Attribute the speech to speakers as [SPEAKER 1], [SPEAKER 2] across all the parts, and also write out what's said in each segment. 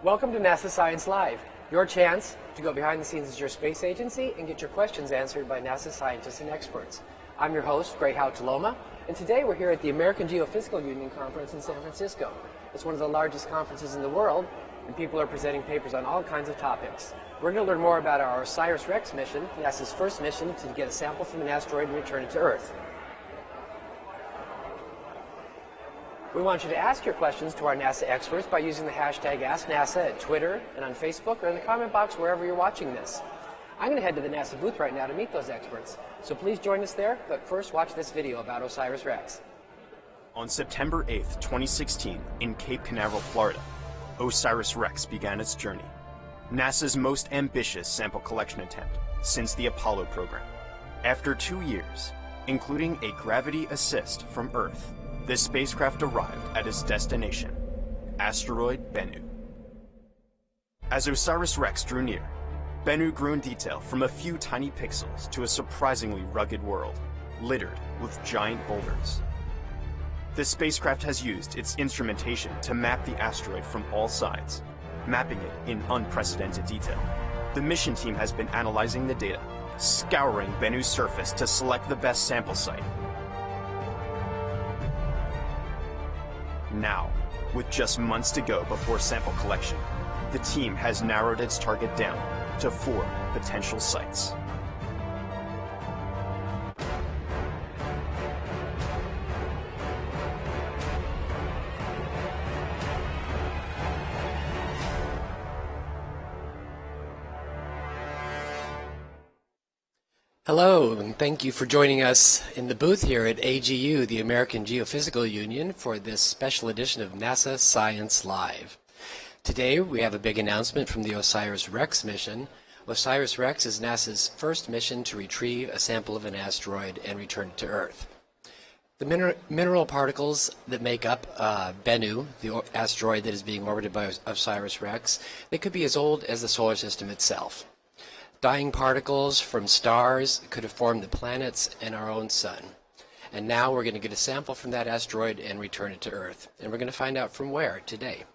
[SPEAKER 1] Welcome to NASA Science Live, your chance to go behind the scenes at your space agency and get your questions answered by NASA scientists and experts. I'm your host, Greg Houchaloma, and today we're here at the American Geophysical Union Conference in San Francisco. It's one of the largest conferences in the world, and people are presenting papers on all kinds of topics. We're going to learn more about our OSIRIS-REx mission, NASA's first mission to get a sample from an asteroid and return it to Earth. We want you to ask your questions to our NASA experts by using the hashtag AskNASA at Twitter and on Facebook or in the comment box wherever you're watching this. I'm going to head to the NASA booth right now to meet those experts, so please join us there, but first watch this video about OSIRIS-REx.
[SPEAKER 2] On September 8th, 2016, in Cape Canaveral, Florida, OSIRIS-REx began its journey, NASA's most ambitious sample collection attempt since the Apollo program. After 2 years, including a gravity assist from Earth, this spacecraft arrived at its destination, asteroid Bennu. As OSIRIS-REx drew near, Bennu grew in detail from a few tiny pixels to a surprisingly rugged world, littered with giant boulders. The spacecraft has used its instrumentation to map the asteroid from all sides, mapping it in unprecedented detail. The mission team has been analyzing the data, scouring Bennu's surface to select the best sample site. Now, with just months to go before sample collection, the team has narrowed its target down to 4 potential sites.
[SPEAKER 1] Hello, and thank you for joining us in the booth here at AGU, the American Geophysical Union, for this special edition of NASA Science Live. Today we have a big announcement from the OSIRIS-REx mission. OSIRIS-REx is NASA's first mission to retrieve a sample of an asteroid and return it to Earth. The mineral particles that make up Bennu, the asteroid that is being orbited by OSIRIS-REx, they could be as old as the solar system itself. Dying particles from stars could have formed the planets and our own sun. And now we're going to get a sample from that asteroid and return it to Earth. And we're going to find out from where today.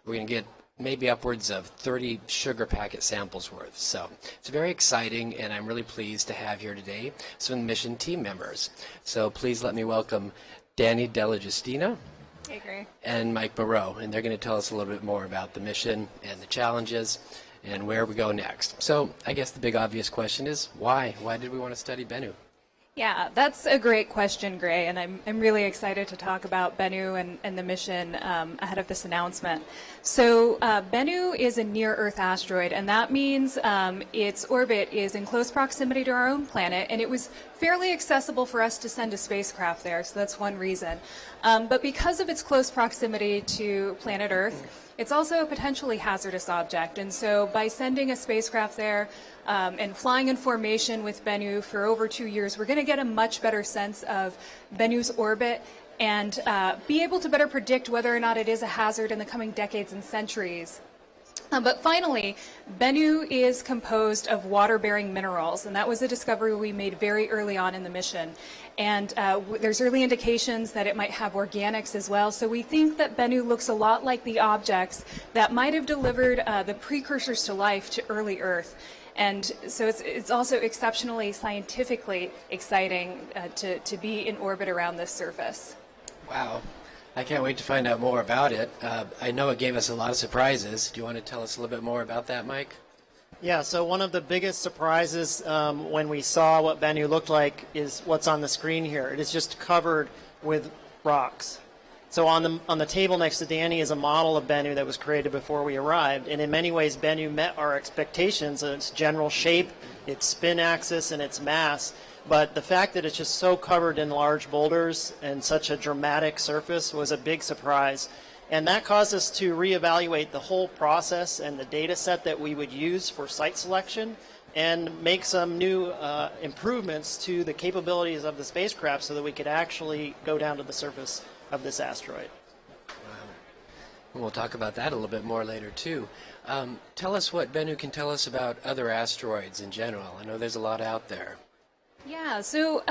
[SPEAKER 1] We're going to get maybe upwards of 30 sugar packet samples worth. So it's very exciting, and I'm really pleased to have here today some of the mission team members. So please let me welcome Danny DellaGiustina and Mike Moreau. And they're going to tell us a little bit more about the mission and the challenges and where we go next. So I guess the big obvious question is why? Why did we want to study Bennu?
[SPEAKER 3] Yeah, that's a great question, Gray, and I'm really excited to talk about Bennu and the mission ahead of this announcement. So Bennu is a near-Earth asteroid, and that means its orbit is in close proximity to our own planet, and it was fairly accessible for us to send a spacecraft there, so that's one reason. But because of its close proximity to planet Earth, it's also a potentially hazardous object, and so by sending a spacecraft there and flying in formation with Bennu for over 2 years, we're going to get a much better sense of Bennu's orbit and be able to better predict whether or not it is a hazard in the coming decades and centuries. But finally, Bennu is composed of water-bearing minerals, and that was a discovery we made very early on in the mission. And there's early indications that it might have organics as well, so we think that Bennu looks a lot like the objects that might have delivered the precursors to life to early Earth. And so it's also exceptionally scientifically exciting to be in orbit around this surface.
[SPEAKER 1] Wow. I can't wait to find out more about it. I know it gave us a lot of surprises. Do you want to tell us a little bit more about that, Mike?
[SPEAKER 4] Yeah, so one of the biggest surprises when we saw what Bennu looked like is what's on the screen here. It is just covered with rocks. So on the table next to Danny is a model of Bennu that was created before we arrived, and in many ways Bennu met our expectations in its general shape, its spin axis, and its mass. But the fact that it's just so covered in large boulders and such a dramatic surface was a big surprise. And that caused us to reevaluate the whole process and the data set that we would use for site selection and make some new improvements to the capabilities of the spacecraft so that we could actually go down to the surface of this asteroid.
[SPEAKER 1] Wow. We'll talk about that a little bit more later too. Tell us what Bennu can tell us about other asteroids in general. I know there's a lot out there.
[SPEAKER 3] Yeah, so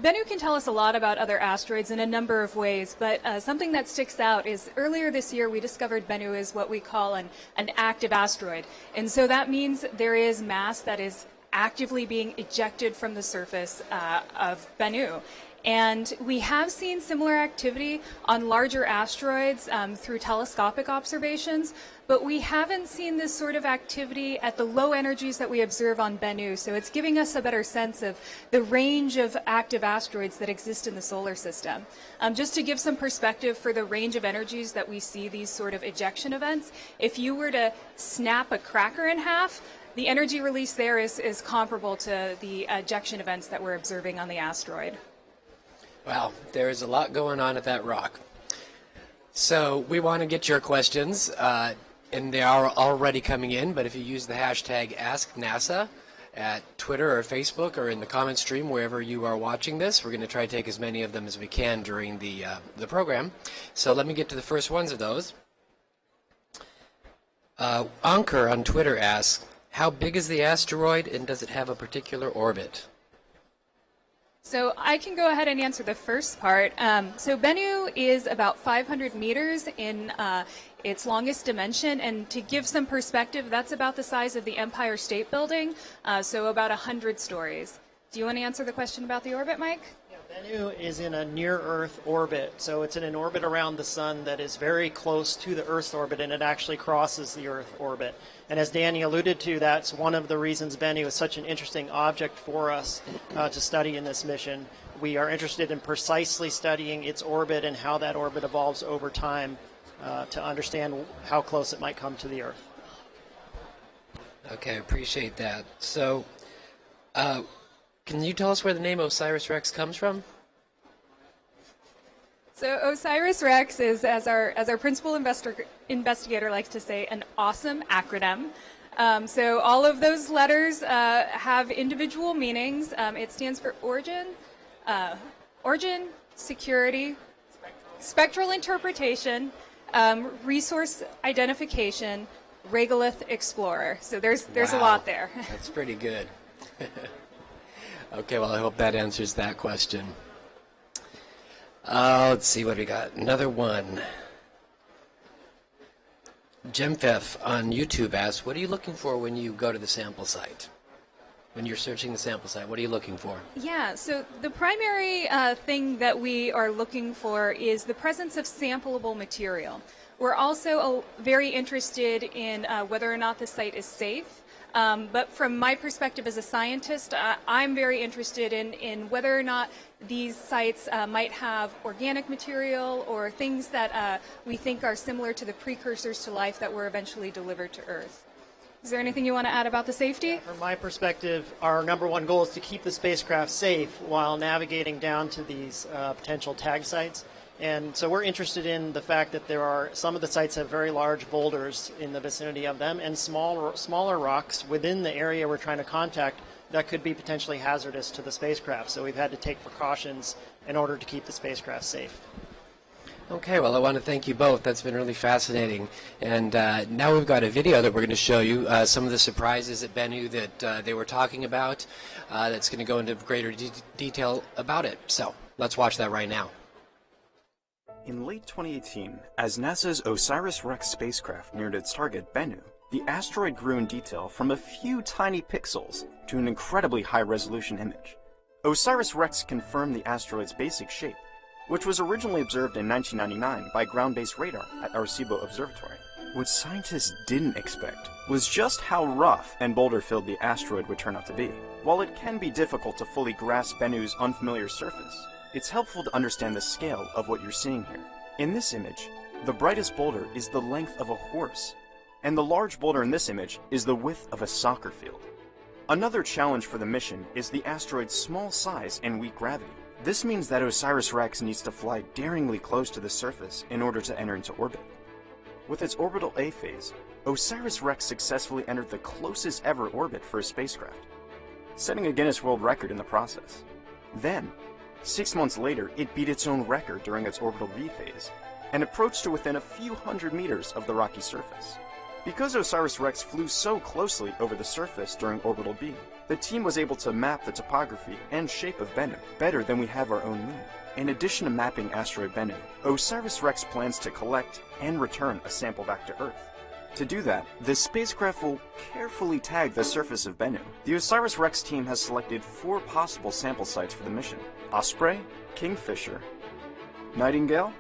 [SPEAKER 3] Bennu can tell us a lot about other asteroids in a number of ways, but something that sticks out is earlier this year we discovered Bennu is what we call an active asteroid. And so that means there is mass that is actively being ejected from the surface of Bennu. And we have seen similar activity on larger asteroids through telescopic observations, but we haven't seen this sort of activity at the low energies that we observe on Bennu. So it's giving us a better sense of the range of active asteroids that exist in the solar system. Just to give some perspective for the range of energies that we see these sort of ejection events, if you were to snap a cracker in half, the energy release there is comparable to the ejection events that we're observing on the asteroid.
[SPEAKER 1] Wow, there's a lot going on at that rock. So we want to get your questions, and they are already coming in, but if you use the hashtag AskNASA at Twitter or Facebook or in the comment stream, wherever you are watching this, we're going to try to take as many of them as we can during the program. So let me get to the first ones of those. Ankur on Twitter asks, how big is the asteroid and does it have a particular orbit?
[SPEAKER 3] So I can go ahead and answer the first part. So Bennu is about 500 meters in its longest dimension, and to give some perspective, that's about the size of the Empire State Building, so about 100 stories. Do you want to answer the question about the orbit, Mike?
[SPEAKER 4] Bennu is in a near-Earth orbit, so it's in an orbit around the Sun that is very close to the Earth's orbit, and it actually crosses the Earth orbit. And as Danny alluded to, that's one of the reasons Bennu is such an interesting object for us to study in this mission. We are interested in precisely studying its orbit and how that orbit evolves over time to understand how close it might come to the Earth.
[SPEAKER 1] Okay, appreciate that. So, can you tell us where the name OSIRIS-REx comes from?
[SPEAKER 3] So OSIRIS-REx is, as our principal investigator likes to say, an awesome acronym. So all of those letters have individual meanings. It stands for origin, security, spectral interpretation, resource identification, regolith explorer. So there's a lot there.
[SPEAKER 1] That's pretty good. Okay, well, I hope that answers that question. Let's see what we got. Another one. Gemfef on YouTube asks, what are you looking for when you go to the sample site? When you're searching the sample site, what are you looking for?
[SPEAKER 3] Yeah, so the primary thing that we are looking for is the presence of sampleable material. We're also very interested in whether or not the site is safe. But from my perspective as a scientist, I'm very interested in whether or not these sites might have organic material or things that we think are similar to the precursors to life that were eventually delivered to Earth. Is there anything you want to add about the safety?
[SPEAKER 4] From my perspective, our number one goal is to keep the spacecraft safe while navigating down to these potential tag sites. And so we're interested in the fact that there are some of the sites have very large boulders in the vicinity of them and smaller rocks within the area we're trying to contact that could be potentially hazardous to the spacecraft. So we've had to take precautions in order to keep the spacecraft safe.
[SPEAKER 1] Okay, well, I want to thank you both. That's been really fascinating. And now we've got a video that we're going to show you some of the surprises at Bennu that they were talking about. That's going to go into greater detail about it. So let's watch that right now.
[SPEAKER 2] In late 2018, as NASA's OSIRIS-REx spacecraft neared its target, Bennu, the asteroid grew in detail from a few tiny pixels to an incredibly high-resolution image. OSIRIS-REx confirmed the asteroid's basic shape, which was originally observed in 1999 by ground-based radar at Arecibo Observatory. What scientists didn't expect was just how rough and boulder-filled the asteroid would turn out to be. While it can be difficult to fully grasp Bennu's unfamiliar surface, it's helpful to understand the scale of what you're seeing here. In this image, the brightest boulder is the length of a horse, and the large boulder in this image is the width of a soccer field. Another challenge for the mission is the asteroid's small size and weak gravity. This means that OSIRIS-REx needs to fly daringly close to the surface in order to enter into orbit. With its orbital A phase, OSIRIS-REx successfully entered the closest ever orbit for a spacecraft, setting a Guinness World Record in the process. Then, 6 months later, it beat its own record during its orbital B phase and approached to within a few hundred meters of the rocky surface. Because OSIRIS-REx flew so closely over the surface during orbital B, the team was able to map the topography and shape of Bennu better than we have our own moon. In addition to mapping asteroid Bennu, OSIRIS-REx plans to collect and return a sample back to Earth. To do that, the spacecraft will carefully tag the surface of Bennu. The OSIRIS-REx team has selected 4 possible sample sites for the mission: Osprey, Kingfisher, Nightingale,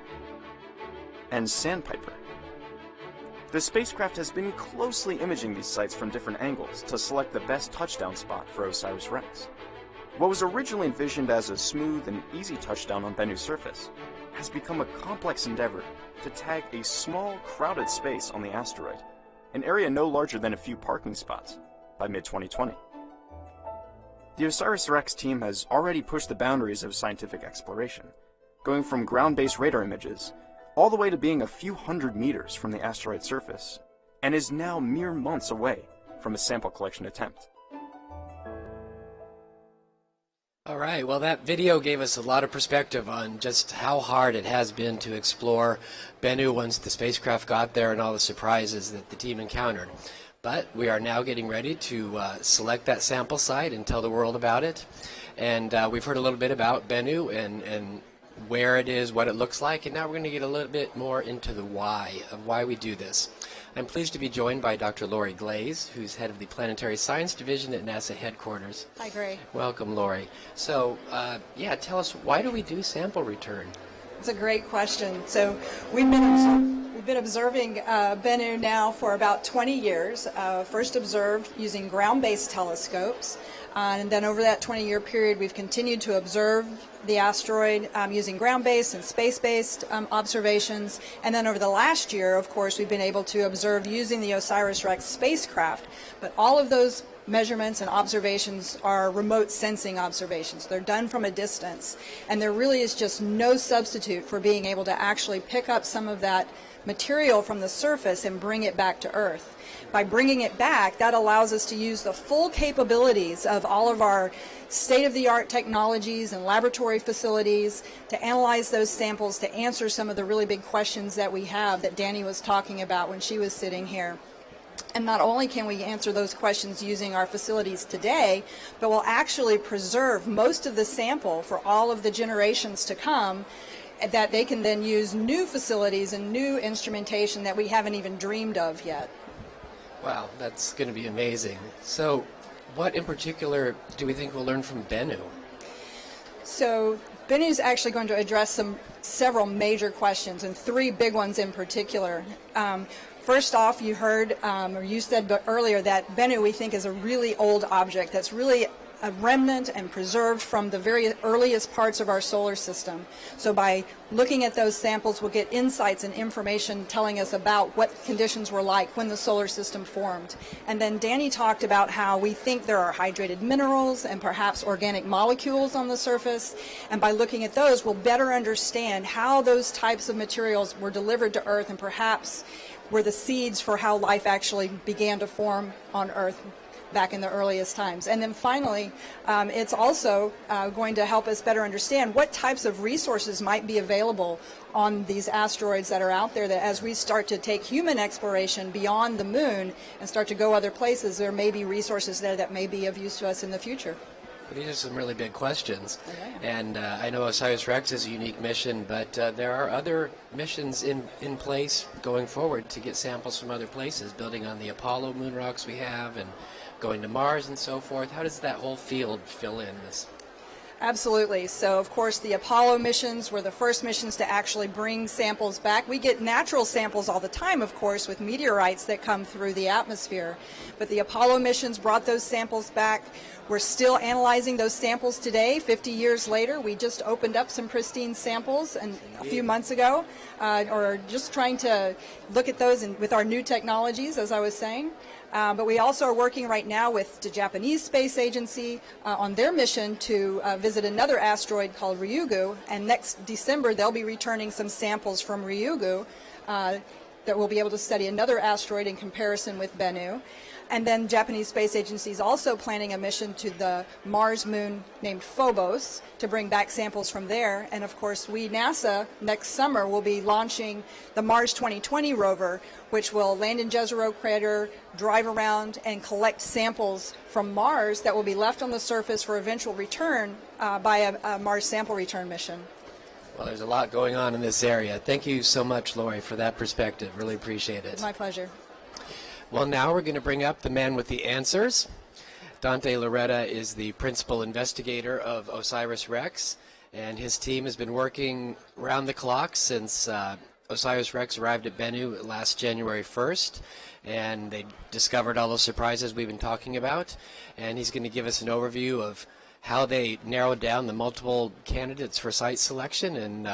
[SPEAKER 2] and Sandpiper. The spacecraft has been closely imaging these sites from different angles to select the best touchdown spot for OSIRIS-REx. What was originally envisioned as a smooth and easy touchdown on Bennu's surface has become a complex endeavor to tag a small, crowded space on the asteroid, an area no larger than a few parking spots, by mid-2020. The OSIRIS-REx team has already pushed the boundaries of scientific exploration, going from ground-based radar images all the way to being a few hundred meters from the asteroid's surface, and is now mere months away from a sample collection attempt.
[SPEAKER 1] All right, well, that video gave us a lot of perspective on just how hard it has been to explore Bennu once the spacecraft got there and all the surprises that the team encountered. But we are now getting ready to select that sample site and tell the world about it. And we've heard a little bit about Bennu and where it is, what it looks like, and now we're going to get a little bit more into the why of why we do this. I'm pleased to be joined by Dr. Lori Glaze, who's head of the Planetary Science Division at NASA headquarters.
[SPEAKER 5] Hi, Gray.
[SPEAKER 1] Welcome, Lori. So, tell us, why do we do sample return?
[SPEAKER 5] It's a great question. So we've been observing Bennu now for about 20 years, first observed using ground-based telescopes. And then over that 20-year period, we've continued to observe the asteroid using ground-based and space-based observations. And then over the last year, of course, we've been able to observe using the OSIRIS-REx spacecraft. But all of those measurements and observations are remote sensing observations. They're done from a distance. And there really is just no substitute for being able to actually pick up some of that material from the surface and bring it back to Earth. By bringing it back, that allows us to use the full capabilities of all of our state-of-the-art technologies and laboratory facilities to analyze those samples, to answer some of the really big questions that we have that Danny was talking about when she was sitting here. And not only can we answer those questions using our facilities today, but we'll actually preserve most of the sample for all of the generations to come, that they can then use new facilities and new instrumentation that we haven't even dreamed of yet.
[SPEAKER 3] Wow, that's going to be amazing. So what in particular do we think we'll learn from Bennu?
[SPEAKER 5] So Bennu is actually going to address several major questions, and three big ones in particular. First off, you heard, or you said earlier, that Bennu we think is a really old object that's really a remnant and preserved from the very earliest parts of our solar system. So by looking at those samples, we'll get insights and information telling us about what conditions were like when the solar system formed. And then Danny talked about how we think there are hydrated minerals and perhaps organic molecules on the surface. And by looking at those, we'll better understand how those types of materials were delivered to Earth and perhaps were the seeds for how life actually began to form on Earth back in the earliest times. And then finally, it's also going to help us better understand what types of resources might be available on these asteroids that are out there, that as we start to take human exploration beyond the moon and start to go other places, there may be resources there that may be of use to us in the future.
[SPEAKER 3] These are some really big questions.
[SPEAKER 5] Yeah.
[SPEAKER 3] And I know OSIRIS-REx is a unique mission, but there are other missions in place going forward to get samples from other places, building on the Apollo moon rocks we have and going to Mars and so forth. How does that whole field fill in this?
[SPEAKER 5] Absolutely. So, of course, the Apollo missions were the first missions to actually bring samples back. We get natural samples all the time, of course, with meteorites that come through the atmosphere. But the Apollo missions brought those samples back. We're still analyzing those samples today, 50 years later. We just opened up some pristine samples a few months ago, or just trying to look at those with our new technologies, as I was saying. But we also are working right now with the Japanese Space Agency on their mission to visit another asteroid called Ryugu, and next December they'll be returning some samples from Ryugu that we'll be able to study another asteroid in comparison with Bennu. And then Japanese Space Agency is also planning a mission to the Mars moon named Phobos to bring back samples from there. And of course, NASA, next summer, will be launching the Mars 2020 rover, which will land in Jezero Crater, drive around, and collect samples from Mars that will be left on the surface for eventual return by a Mars sample return mission.
[SPEAKER 1] Well, there's a lot going on in this area. Thank you so much, Lori, for that perspective. Really appreciate it.
[SPEAKER 5] My pleasure.
[SPEAKER 1] Well, now we're going to bring up the man with the answers. Dante Loretta is the principal investigator of OSIRIS-REx, and his team has been working round the clock since OSIRIS-REx arrived at Bennu last January 1st, and they discovered all those surprises we've been talking about, and he's going to give us an overview of how they narrowed down the multiple candidates for site selection and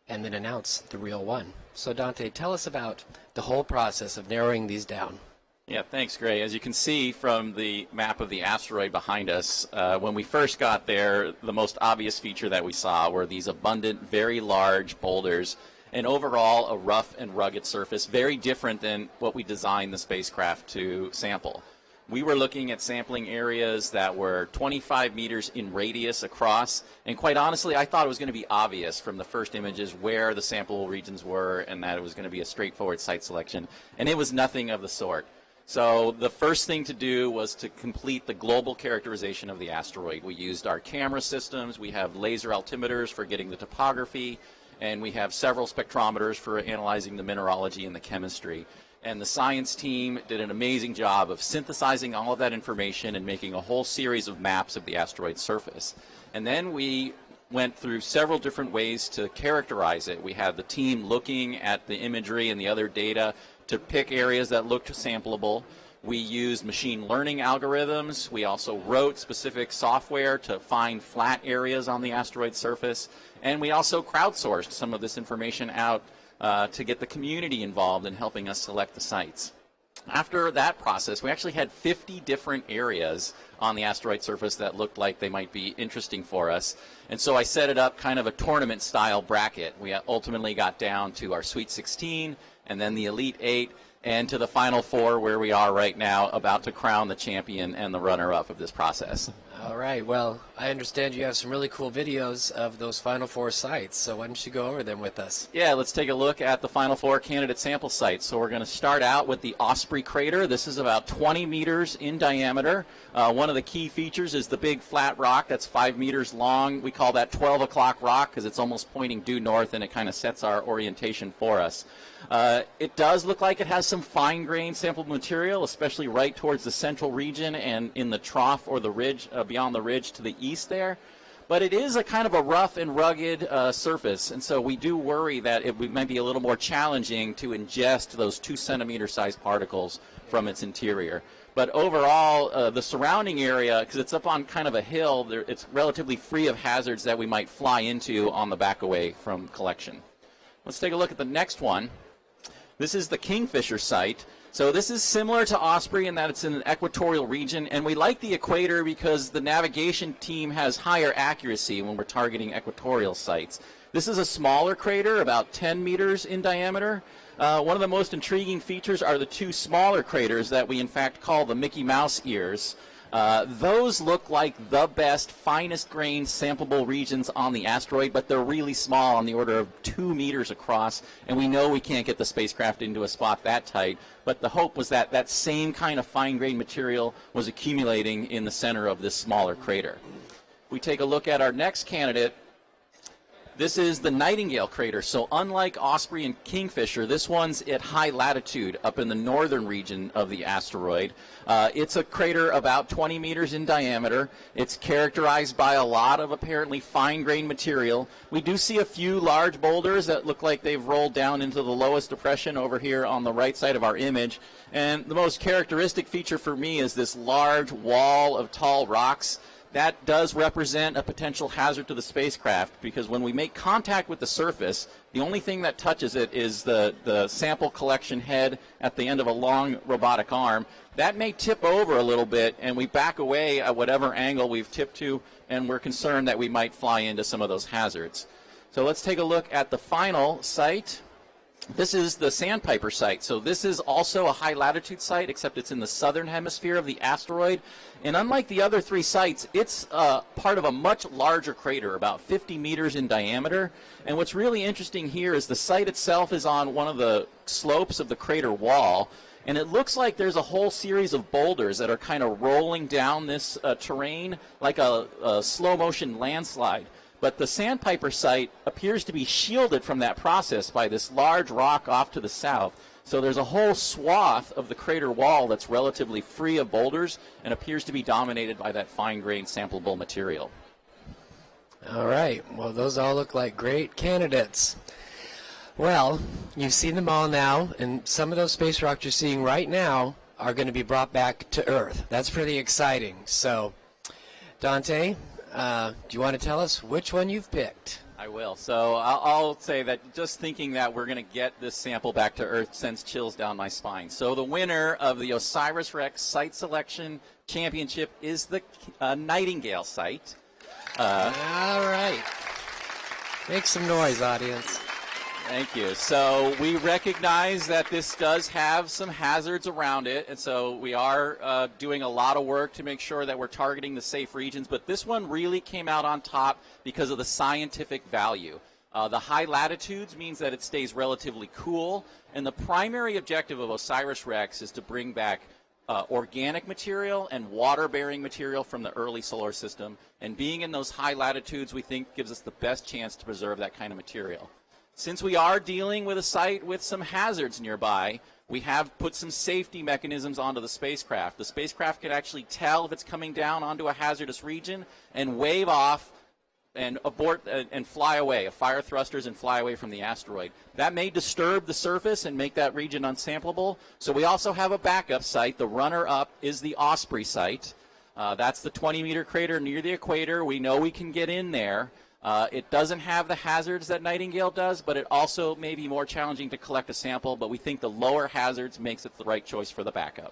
[SPEAKER 1] then announce the real one. So Dante, tell us about the whole process of narrowing these down.
[SPEAKER 6] Yeah, thanks, Gray. As you can see from the map of the asteroid behind us, when we first got there, the most obvious feature that we saw were these abundant, very large boulders, and overall a rough and rugged surface, very different than what we designed the spacecraft to sample. We were looking at sampling areas that were 25 meters in radius across, and quite honestly, I thought it was going to be obvious from the first images where the sample regions were and that it was going to be a straightforward site selection, and it was nothing of the sort. So the first thing to do was to complete the global characterization of the asteroid. We used our camera systems, we have laser altimeters for getting the topography, and we have several spectrometers for analyzing the mineralogy and the chemistry. And the science team did an amazing job of synthesizing all of that information and making a whole series of maps of the asteroid's surface. And then we went through several different ways to characterize it. We had the team looking at the imagery and the other data to pick areas that looked sampleable. We used machine learning algorithms. We also wrote specific software to find flat areas on the asteroid surface. And we also crowdsourced some of this information out to get the community involved in helping us select the sites. After that process, we actually had 50 different areas on the asteroid surface that looked like they might be interesting for us. And so I set it up kind of a tournament-style bracket. We ultimately got down to our Sweet 16 and then the Elite 8 and to the Final Four where we are right now, about to crown the champion and the runner-up of this process.
[SPEAKER 1] All right. Well, I understand you have some really cool videos of those Final Four sites, so why don't you go over them with us?
[SPEAKER 6] Yeah, let's take a look at the Final Four candidate sample sites. So we're going to start out with the Osprey crater. This is about 20 meters in diameter. One of the key features is the big flat rock that's 5 meters long. We call that 12 o'clock rock because it's almost pointing due north, and it kind of sets our orientation for us. It does look like it has some fine-grained sampled material, especially right towards the central region and in the trough or the ridge, beyond the ridge to the east there. But it is a kind of a rough and rugged surface, and so we do worry that it might be a little more challenging to ingest those 2-centimeter sized particles from its interior. But overall, the surrounding area, because it's up on kind of a hill, it's relatively free of hazards that we might fly into on the back away from collection. Let's take a look at the next one. This is the Kingfisher site. So this is similar to Osprey in that it's in an equatorial region, and we like the equator because the navigation team has higher accuracy when we're targeting equatorial sites. This is a smaller crater, about 10 meters in diameter. One of the most intriguing features are the two smaller craters that we in fact call the Mickey Mouse ears. Those look like the best, finest grained sampleable regions on the asteroid, but they're really small, on the order of 2 meters across, and we know we can't get the spacecraft into a spot that tight, but the hope was that that same kind of fine-grained material was accumulating in the center of this smaller crater. We take a look at our next candidate. This is the Nightingale crater. So unlike Osprey and Kingfisher, this one's at high latitude up in the northern region of the asteroid. It's a crater about 20 meters in diameter. It's characterized by a lot of apparently fine-grained material. We do see a few large boulders that look like they've rolled down into the lowest depression over here on the right side of our image. And the most characteristic feature for me is this large wall of tall rocks. That does represent a potential hazard to the spacecraft, because when we make contact with the surface, the only thing that touches it is the sample collection head at the end of a long robotic arm. That may tip over a little bit, and we back away at whatever angle we've tipped to, and we're concerned that we might fly into some of those hazards. So let's take a look at the final site. This is the Sandpiper site. So this is also a high latitude site, except it's in the southern hemisphere of the asteroid. And unlike the other three sites, it's part of a much larger crater, about 50 meters in diameter. And what's really interesting here is the site itself is on one of the slopes of the crater wall. And it looks like there's a whole series of boulders that are kind of rolling down this terrain like a slow motion landslide. But the Sandpiper site appears to be shielded from that process by this large rock off to the south. So there's a whole swath of the crater wall that's relatively free of boulders and appears to be dominated by that fine-grained sampleable material.
[SPEAKER 1] All right. Well, those all look like great candidates. Well, you've seen them all now, and some of those space rocks you're seeing right now are going to be brought back to Earth. That's pretty exciting. So, Dante, do you want to tell us which one you've picked?
[SPEAKER 6] I will. So I'll say that just thinking that we're going to get this sample back to Earth sends chills down my spine. So the winner of the OSIRIS-REx Site Selection Championship is the Nightingale site.
[SPEAKER 1] All right. Make some noise, audience.
[SPEAKER 6] Thank you. So we recognize that this does have some hazards around it, and so we are doing a lot of work to make sure that we're targeting the safe regions, but this one really came out on top because of the scientific value. The high latitudes means that it stays relatively cool, and the primary objective of OSIRIS-REx is to bring back organic material and water-bearing material from the early solar system, and being in those high latitudes we think gives us the best chance to preserve that kind of material. Since we are dealing with a site with some hazards nearby, we have put some safety mechanisms onto the spacecraft. The spacecraft can actually tell if it's coming down onto a hazardous region and wave off and abort and fly away, fire thrusters and fly away from the asteroid. That may disturb the surface and make that region unsampleable. So we also have a backup site. The runner-up is the Osprey site. That's the 20-meter crater near the equator. We know we can get in there. It doesn't have the hazards that Nightingale does, but it also may be more challenging to collect a sample, but we think the lower hazards makes it the right choice for the backup.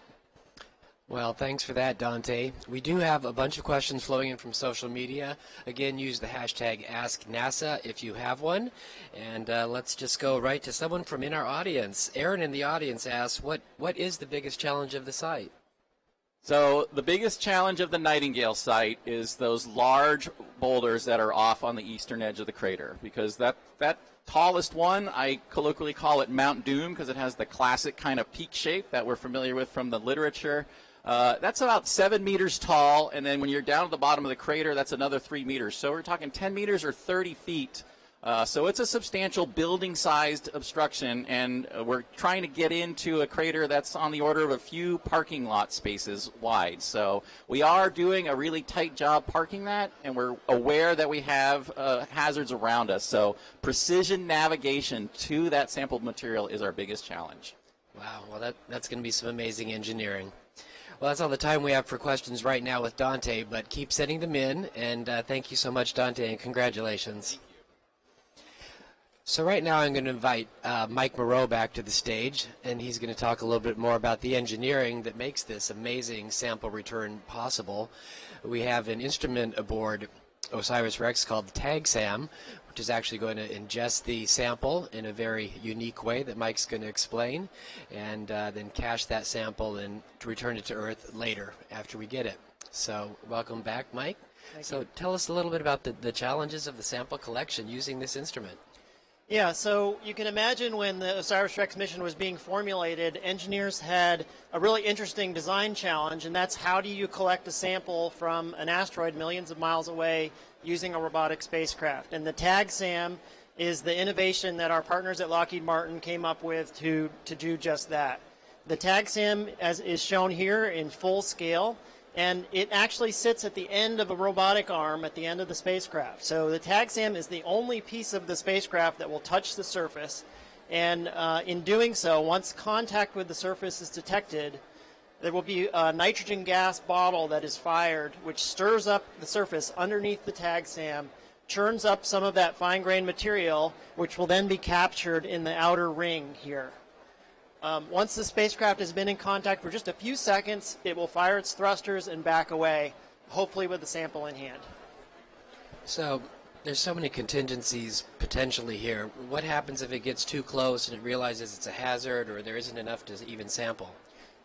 [SPEAKER 1] Well, thanks for that, Dante. We do have a bunch of questions flowing in from social media. Again, use the hashtag AskNASA if you have one. And let's just go right to someone from in our audience. Aaron in the audience asks, what is the biggest challenge of the site?
[SPEAKER 6] So the biggest challenge of the Nightingale site is those large boulders that are off on the eastern edge of the crater, because that tallest one, I colloquially call it Mount Doom because it has the classic kind of peak shape that we're familiar with from the literature. That's about 7 meters tall, and then when you're down at the bottom of the crater, that's another 3 meters. So we're talking 10 meters or 30 feet. So it's a substantial building-sized obstruction, and we're trying to get into a crater that's on the order of a few parking lot spaces wide. So we are doing a really tight job parking that, and we're aware that we have hazards around us. So precision navigation to that sampled material is our biggest challenge.
[SPEAKER 1] Wow, well that's going to be some amazing engineering. Well, that's all the time we have for questions right now with Dante, but keep sending them in, and thank you so much, Dante, and congratulations. So right now I'm going to invite Mike Moreau back to the stage, and he's going to talk a little bit more about the engineering that makes this amazing sample return possible. We have an instrument aboard OSIRIS-REx called the TAG-SAM, which is actually going to ingest the sample in a very unique way that Mike's going to explain, and then cache that sample and return it to Earth later after we get it. So welcome back, Mike. Thank you. Tell us a little bit about the challenges of the sample collection using this instrument.
[SPEAKER 4] Yeah, so you can imagine when the OSIRIS-REx mission was being formulated, engineers had a really interesting design challenge, and that's how do you collect a sample from an asteroid millions of miles away using a robotic spacecraft. And the TAG-SAM is the innovation that our partners at Lockheed Martin came up with to do just that. The TAG-SAM, as is shown here in full scale, and it actually sits at the end of a robotic arm at the end of the spacecraft. So the TAG-SAM is the only piece of the spacecraft that will touch the surface, and in doing so, once contact with the surface is detected, there will be a nitrogen gas bottle that is fired, which stirs up the surface underneath the TAG-SAM, churns up some of that fine-grained material, which will then be captured in the outer ring here. Once the spacecraft has been in contact for just a few seconds, it will fire its thrusters and back away, hopefully with the sample in hand.
[SPEAKER 1] So There's so many contingencies potentially here. What happens if it gets too close and it realizes it's a hazard or there isn't enough to even sample?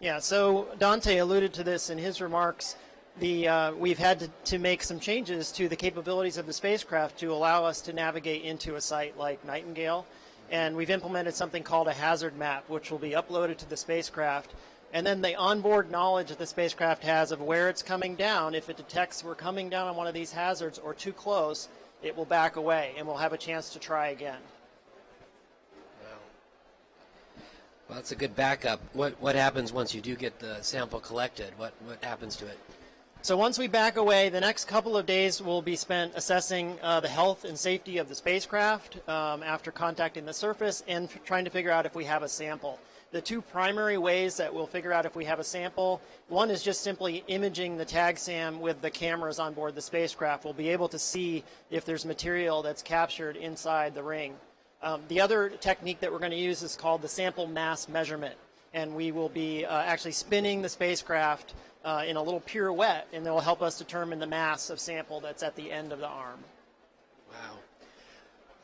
[SPEAKER 4] Yeah, so Dante alluded to this in his remarks. We've had to make some changes to the capabilities of the spacecraft to allow us to navigate into a site like Nightingale. And we've implemented something called a hazard map, which will be uploaded to the spacecraft. And then the onboard knowledge that the spacecraft has of where it's coming down, if it detects we're coming down on one of these hazards or too close, it will back away and we'll have a chance to try again.
[SPEAKER 1] Well, that's a good backup. What happens once you do get the sample collected? What happens to it?
[SPEAKER 4] So once we back away, the next couple of days will be spent assessing the health and safety of the spacecraft after contacting the surface and trying to figure out if we have a sample. The two primary ways that we'll figure out if we have a sample, one is just simply imaging the tag SAM with the cameras on board the spacecraft. We'll be able to see if there's material that's captured inside the ring. The other technique that we're going to use is called the sample mass measurement. And we will be actually spinning the spacecraft in a little pirouette, and that will help us determine the mass of sample that's at the end of the arm.
[SPEAKER 1] Wow.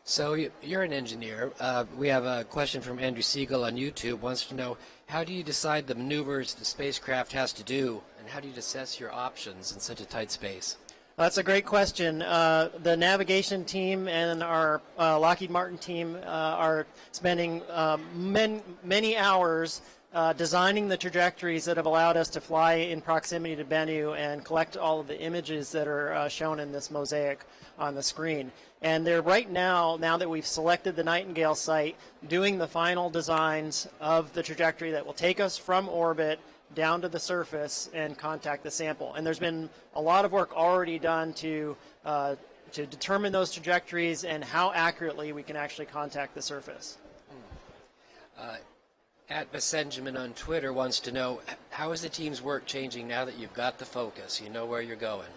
[SPEAKER 1] So you're an engineer. We have a question from Andrew Siegel on YouTube. Wants to know, how do you decide the maneuvers the spacecraft has to do, and how do you assess your options in such a tight space?
[SPEAKER 4] That's a great question. The navigation team and our Lockheed Martin team are spending many hours designing the trajectories that have allowed us to fly in proximity to Bennu and collect all of the images that are shown in this mosaic on the screen. And they're right now that we've selected the Nightingale site, doing the final designs of the trajectory that will take us from orbit down to the surface and contact the sample. And there's been a lot of work already done to determine those trajectories and how accurately we can actually contact the surface.
[SPEAKER 1] At Benjamin on Twitter wants to know, how is the team's work changing now that you've got the focus? You know where you're going.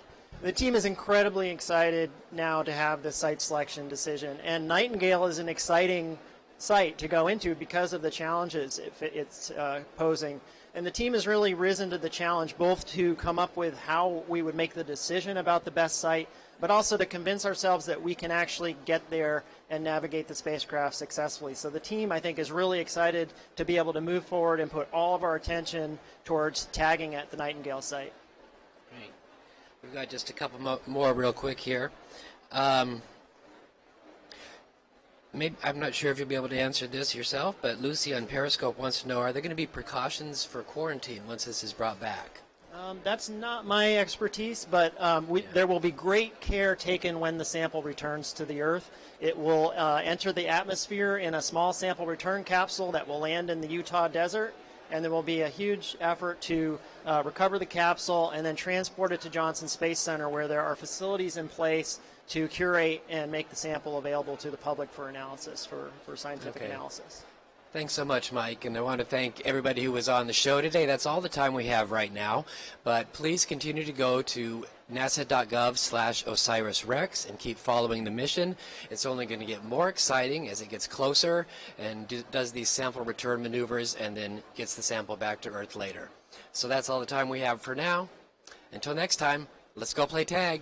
[SPEAKER 4] The team is incredibly excited now to have the site selection decision. And Nightingale is an exciting site to go into because of the challenges it's posing. And the team has really risen to the challenge, both to come up with how we would make the decision about the best site, but also to convince ourselves that we can actually get there and navigate the spacecraft successfully. So the team, I think, is really excited to be able to move forward and put all of our attention towards tagging at the Nightingale site.
[SPEAKER 1] Great. We've got just a couple more real quick here. Maybe, I'm not sure if you'll be able to answer this yourself, but Lucy on Periscope wants to know, are there going to be precautions for quarantine once this is brought back?
[SPEAKER 4] That's not my expertise, but there will be great care taken when the sample returns to the Earth. It will enter the atmosphere in a small sample return capsule that will land in the Utah desert, and there will be a huge effort to recover the capsule and then transport it to Johnson Space Center, where there are facilities in place to curate and make the sample available to the public for analysis, for scientific analysis.
[SPEAKER 1] Thanks so much, Mike, and I want to thank everybody who was on the show today. That's all the time we have right now, but please continue to go to nasa.gov/OSIRIS-REx and keep following the mission. It's only going to get more exciting as it gets closer and does these sample return maneuvers and then gets the sample back to Earth later. So that's all the time we have for now. Until next time, let's go play tag.